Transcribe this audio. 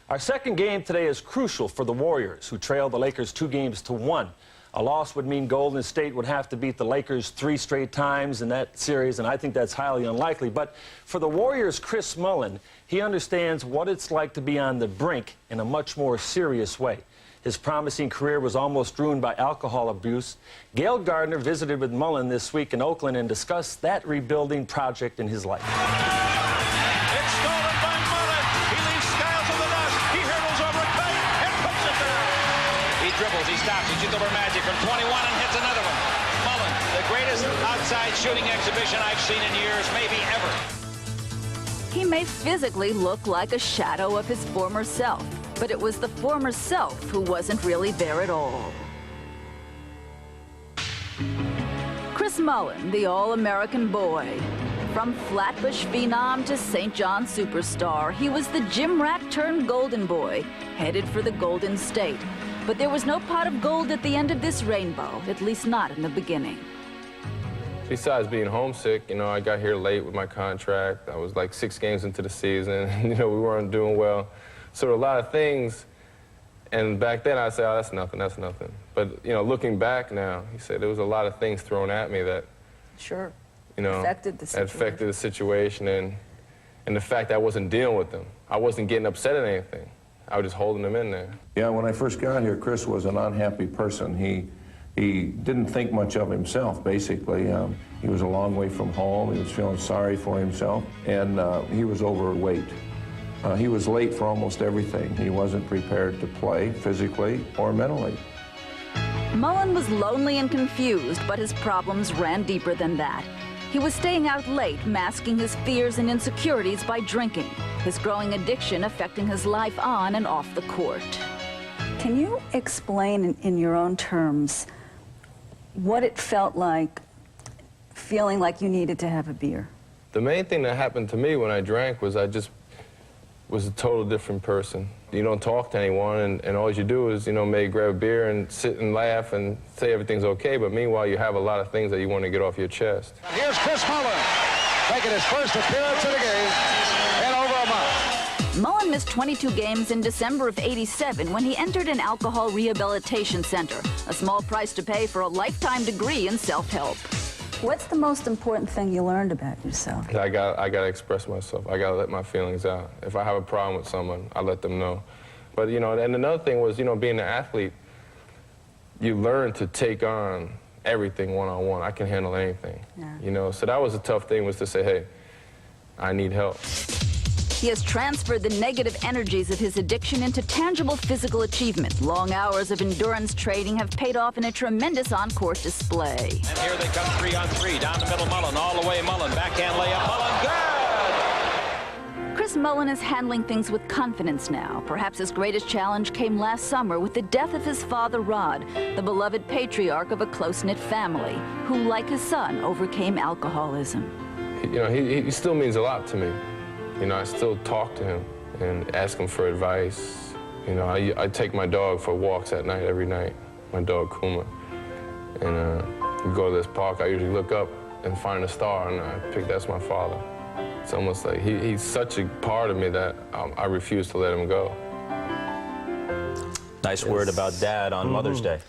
Our second game today is crucial for the Warriors, who trailed the Lakers 2-1. A loss would mean Golden State would have to beat the Lakers 3 straight times in that series, and I think that's highly unlikely. But for the Warriors' Chris Mullin, he understands what it's like to be on the brink in a much more serious way. His promising career was almost ruined by alcohol abuse. Gail Gardner visited with Mullin this week in Oakland and discussed that rebuilding project in his life. It's stolen by Mullin. He leaves Skiles in the dust. He hurdles over a kite and puts it down. He dribbles, he stops, he shoots over Magic from 21 and hits another one. Mullin, the greatest outside shooting exhibition I've seen in years, maybe ever. He may physically look like a shadow of his former self, but it was the former self who wasn't really there at all. Chris Mullin, the all-American boy. From Flatbush phenom to St. John superstar, he was the gym rat turned golden boy, headed for the Golden State. But there was no pot of gold at the end of this rainbow, at least not in the beginning. Besides being homesick, you know, I got here late with my contract. I was like 6 games into the season. You know, we weren't doing well. So a lot of things, and back then I'd say, oh, that's nothing, that's nothing. But, you know, looking back now, he said there was a lot of things thrown at me that, Sure. you know, affected the situation, and the fact that I wasn't dealing with them. I wasn't getting upset at anything. I was just holding them in there. Yeah, when I first got here, Chris was an unhappy person. He didn't think much of himself, basically. He was a long way from home. He was feeling sorry for himself, and he was overweight. He was late for almost everything. He wasn't prepared to play physically or mentally. Mullin was lonely and confused, but his problems ran deeper than that. He was staying out late, masking his fears and insecurities by drinking, his growing addiction affecting his life on and off the court. Can you explain in your own terms what it felt like feeling like you needed to have a beer? The main thing that happened to me when I drank was I just was a total different person. You don't talk to anyone, and all you do is, you know, maybe grab a beer and sit and laugh and say everything's okay, but meanwhile you have a lot of things that you want to get off your chest. Here's Chris Mullin, making his first appearance in the game in over a month. Mullin missed 22 games in December of '87 when he entered an alcohol rehabilitation center, a small price to pay for a lifetime degree in self-help. What's the most important thing you learned about yourself? I gotta express myself. I gotta let my feelings out. If I have a problem with someone, I let them know. But, you know, and another thing was, you know, being an athlete, you learn to take on everything one-on-one. I can handle anything, you know? So that was a tough thing, was to say, hey, I need help. He has transferred the negative energies of his addiction into tangible physical achievement. Long hours of endurance training have paid off in a tremendous on-court display. And here they come 3-on-3, down the middle, Mullin, all the way, Mullin, backhand layup, Mullin, good! Chris Mullin is handling things with confidence now. Perhaps his greatest challenge came last summer with the death of his father, Rod, the beloved patriarch of a close-knit family, who, like his son, overcame alcoholism. You know, he still means a lot to me. You know, I still talk to him and ask him for advice. You know, I take my dog for walks at night every night, my dog Kuma. And we go to this park, I usually look up and find a star, and I pick, that's my father. It's almost like he's such a part of me that I refuse to let him go. Nice word about Dad on Mother's Day.